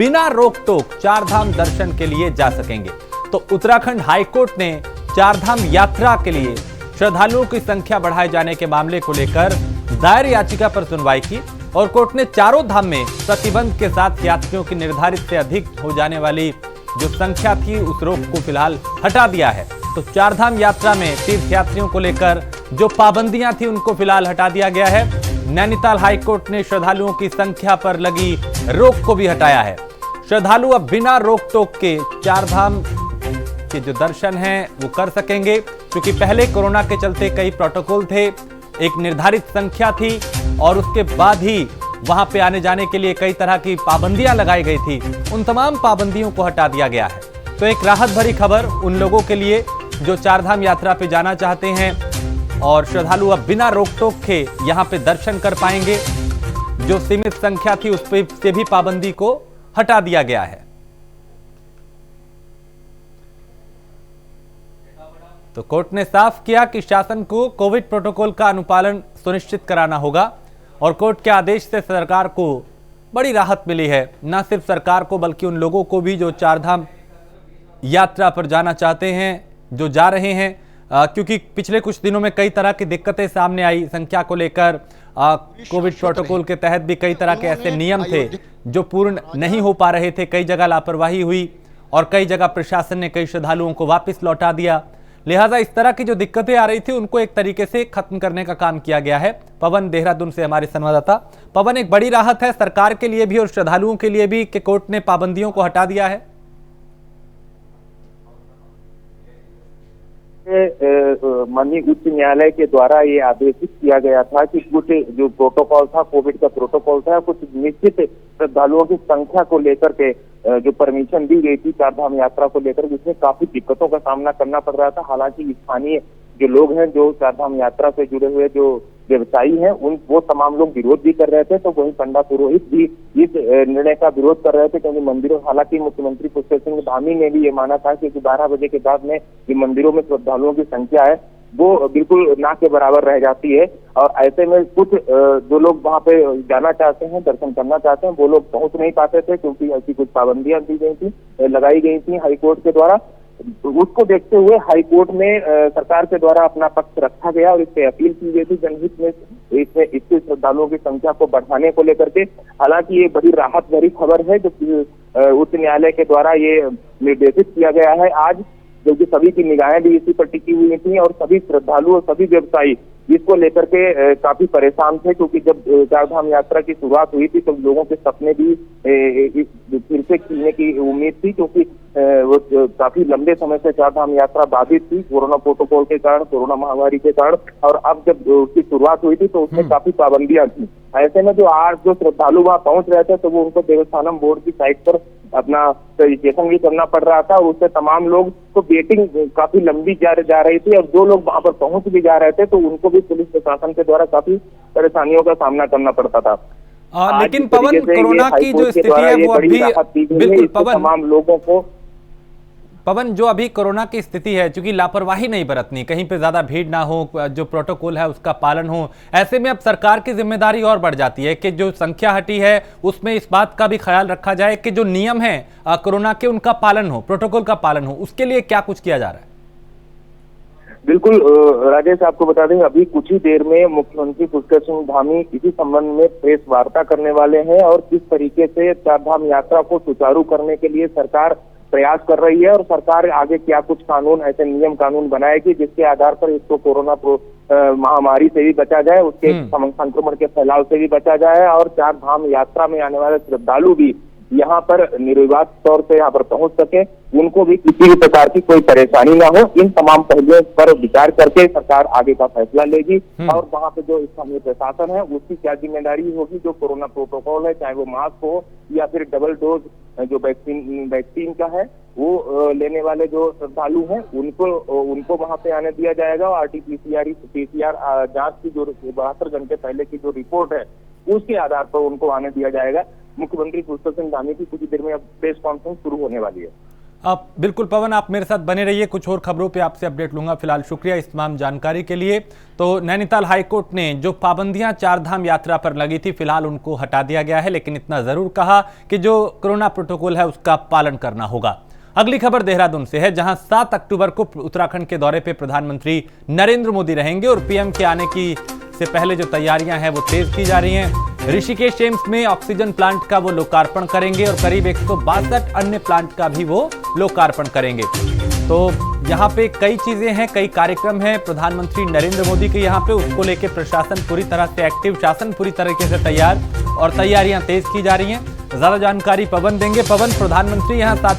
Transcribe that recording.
बिना रोक टोक चारधाम दर्शन के लिए जा सकेंगे। तो उत्तराखंड हाईकोर्ट ने चारधाम यात्रा के लिए श्रद्धालुओं की संख्या बढ़ाए जाने के मामले को लेकर दायर याचिका पर सुनवाई की और कोर्ट ने चारों धाम में प्रतिबंध के साथ यात्रियों की निर्धारित से अधिक हो जाने वाली जो संख्या थी उस रोक को फिलहाल हटा दिया है। तो चारधाम यात्रा में तीर्थयात्रियों को लेकर जो पाबंदियां थी उनको फिलहाल हटा दिया गया है। नैनीताल हाईकोर्ट ने श्रद्धालुओं की संख्या पर लगी रोक को भी हटाया है। श्रद्धालु अब बिना रोक टोक के चारधाम के जो दर्शन हैं वो कर सकेंगे, क्योंकि पहले कोरोना के चलते कई प्रोटोकॉल थे, एक निर्धारित संख्या थी और उसके बाद ही वहां पे आने जाने के लिए कई तरह की पाबंदियां लगाई गई थी। उन तमाम पाबंदियों को हटा दिया गया है। तो एक राहत भरी खबर उन लोगों के लिए जो चारधाम यात्रा पे जाना चाहते हैं और श्रद्धालु अब बिना रोक टोक के यहां पे दर्शन कर पाएंगे। जो सीमित संख्या थी उस पे से भी पाबंदी को हटा दिया गया है। तो कोर्ट ने साफ किया कि शासन को कोविड प्रोटोकॉल का अनुपालन सुनिश्चित कराना होगा और कोर्ट के आदेश से सरकार को बड़ी राहत मिली है। न सिर्फ सरकार को बल्कि उन लोगों को भी जो चारधाम यात्रा पर जाना चाहते हैं, जो जा रहे हैं, क्योंकि पिछले कुछ दिनों में कई तरह की दिक्कतें सामने आई संख्या को लेकर। कोविड प्रोटोकॉल के तहत भी कई तरह के ऐसे नियम थे जो पूर्ण नहीं हो पा रहे थे। कई जगह लापरवाही हुई और कई जगह प्रशासन ने कई श्रद्धालुओं को वापस लौटा दिया। लिहाजा इस तरह की जो दिक्कतें आ रही थी उनको एक तरीके से खत्म करने का काम किया गया है। पवन देहरादून से हमारे संवाददाता। पवन, एक बड़ी राहत है सरकार के लिए भी और श्रद्धालुओं के लिए भी कि कोर्ट ने पाबंदियों को हटा दिया है। माननीय उच्च न्यायालय के द्वारा ये आदेशित किया गया था कि कुछ जो प्रोटोकॉल था, कोविड का प्रोटोकॉल था, कुछ निश्चित श्रद्धालुओं की संख्या को लेकर के जो परमिशन दी गई थी चारधाम यात्रा को लेकर, जिसमें काफी दिक्कतों का सामना करना पड़ रहा था। हालांकि स्थानीय जो लोग हैं, जो चारधाम यात्रा से जुड़े हुए जो व्यवसायी हैं, वो तमाम लोग विरोध भी कर रहे थे। तो वहीं पंडा पुरोहित भी इस निर्णय का विरोध कर रहे थे, क्योंकि मंदिरों, हालांकि मुख्यमंत्री पुष्कर सिंह धामी ने भी ये माना था कि 12 बजे के बाद में ये मंदिरों में श्रद्धालुओं की संख्या है वो बिल्कुल ना के बराबर रह जाती है। और ऐसे में कुछ जो लोग वहां पे जाना चाहते हैं, दर्शन करना चाहते हैं, वो लोग पहुंच नहीं पाते थे, क्योंकि ऐसी कुछ पाबंदियां दी गई थी, लगाई गई थी हाईकोर्ट के द्वारा। उसको देखते हुए हाईकोर्ट में सरकार के द्वारा अपना पक्ष रखा गया और इस पे अपील की गई थी जनहित में इसके श्रद्धालुओं की संख्या को बढ़ाने को लेकर के। हालांकि ये बड़ी राहत भरी खबर है जो उच्च न्यायालय के द्वारा ये निर्देशित किया गया है आज, क्योंकि सभी की निगाहें भी इसी पर टिकी हुई थी और सभी श्रद्धालु और सभी व्यवसायी इसको लेकर के काफी परेशान थे, क्योंकि जब चारधाम यात्रा की शुरुआत हुई थी तो लोगों के सपने भी फिर से खिलने की उम्मीद थी, क्योंकि वो काफी लंबे समय से चारधाम यात्रा बाधित थी कोरोना प्रोटोकॉल के कारण, कोरोना महामारी के कारण। और अब जब उसकी शुरुआत हुई थी तो उसमें काफी पाबंदियां थी। ऐसे में जो श्रद्धालु वहां पहुंच रहे थे तो वो उनको देवस्थानम बोर्ड की साइट पर अपना रजिस्ट्रेशन भी करना पड़ रहा था और उससे तमाम लोग तो वेटिंग काफी लंबी जा रही थी और जो लोग वहां पर पहुंच भी जा रहे थे तो उनको भी पुलिस प्रशासन के द्वारा काफी परेशानियों का सामना करना पड़ता था। लेकिन पवन, कोरोना की जो स्थिति है वो अभी बिल्कुल तमाम लोगों को पवन, जो अभी कोरोना की स्थिति है, चूंकि लापरवाही नहीं बरतनी, कहीं पे ज्यादा भीड़ ना हो, जो प्रोटोकॉल है उसका पालन हो, ऐसे में अब सरकार की जिम्मेदारी और बढ़ जाती है कि जो संख्या हटी है उसमें इस बात का भी ख्याल रखा जाए कि जो नियम है कोरोना के उनका पालन हो, प्रोटोकॉल का पालन हो। उसके लिए क्या कुछ किया जा रहा है? बिल्कुल राजेश, आपको बता दें अभी कुछ ही देर में मुख्यमंत्री पुष्कर सिंह धामी इसी संबंध में प्रेस वार्ता करने वाले हैं और किस तरीके से चारधाम यात्रा को सुचारू करने के लिए सरकार प्रयास कर रही है और सरकार आगे क्या कुछ कानून, ऐसे नियम कानून बनाएगी जिसके आधार पर इसको कोरोना महामारी से भी बचा जाए, उसके संक्रमण के फैलाव से भी बचा जाए और चारधाम यात्रा में आने वाले श्रद्धालु भी यहाँ पर निर्विवाद तौर से यहाँ पर पहुंच सके, उनको भी किसी भी प्रकार की कोई परेशानी ना हो। इन तमाम पहलुओं पर विचार करके सरकार आगे का फैसला लेगी और वहाँ पे जो स्थानीय प्रशासन है उसकी क्या जिम्मेदारी होगी, जो कोरोना प्रोटोकॉल है, चाहे वो मास्क हो या फिर डबल डोज जो वैक्सीन का है वो लेने वाले जो श्रद्धालु हैं उनको वहाँ पे आने दिया जाएगा। और RT-PCR जांच की जो 72 घंटे पहले की जो रिपोर्ट है उसके आधार पर उनको आने दिया जाएगा। मुख्यमंत्री पुष्कर सिंह धामी की कुछ देर में अब प्रेस कॉन्फ्रेंस शुरू होने वाली है। अब बिल्कुल पवन, आप मेरे साथ बने रहिए, कुछ और खबरों पे आपसे अपडेट लूंगा। फिलहाल शुक्रिया इस तमाम जानकारी के लिए। तो नैनीताल हाईकोर्ट ने जो पाबंदियां चारधाम यात्रा पर लगी थी, फिलहाल उनको हटा दिया गया है, लेकिन इतना जरूर कहा कि जो कोरोना प्रोटोकॉल है उसका पालन करना होगा। अगली खबर देहरादून से है, जहां 7 अक्टूबर को उत्तराखंड के दौरे पे प्रधानमंत्री नरेंद्र मोदी रहेंगे और पीएम के आने की से पहले जो तैयारियां हैं वो तेज की जा रही हैं। ऋषिकेश एम्स में ऑक्सीजन प्लांट का वो लोकार्पण करेंगे और करीब 162 अन्य प्लांट का भी वो लोकार्पण करेंगे। तो यहाँ पे कई चीजें हैं, कई कार्यक्रम हैं प्रधानमंत्री नरेंद्र मोदी के यहाँ पे, उसको लेकर प्रशासन पूरी तरह से एक्टिव, शासन पूरी तरीके से तैयार और तैयारियां तेज की जा रही हैं। ज्यादा जानकारी पवन देंगे। पवन, प्रधानमंत्री यहाँ 7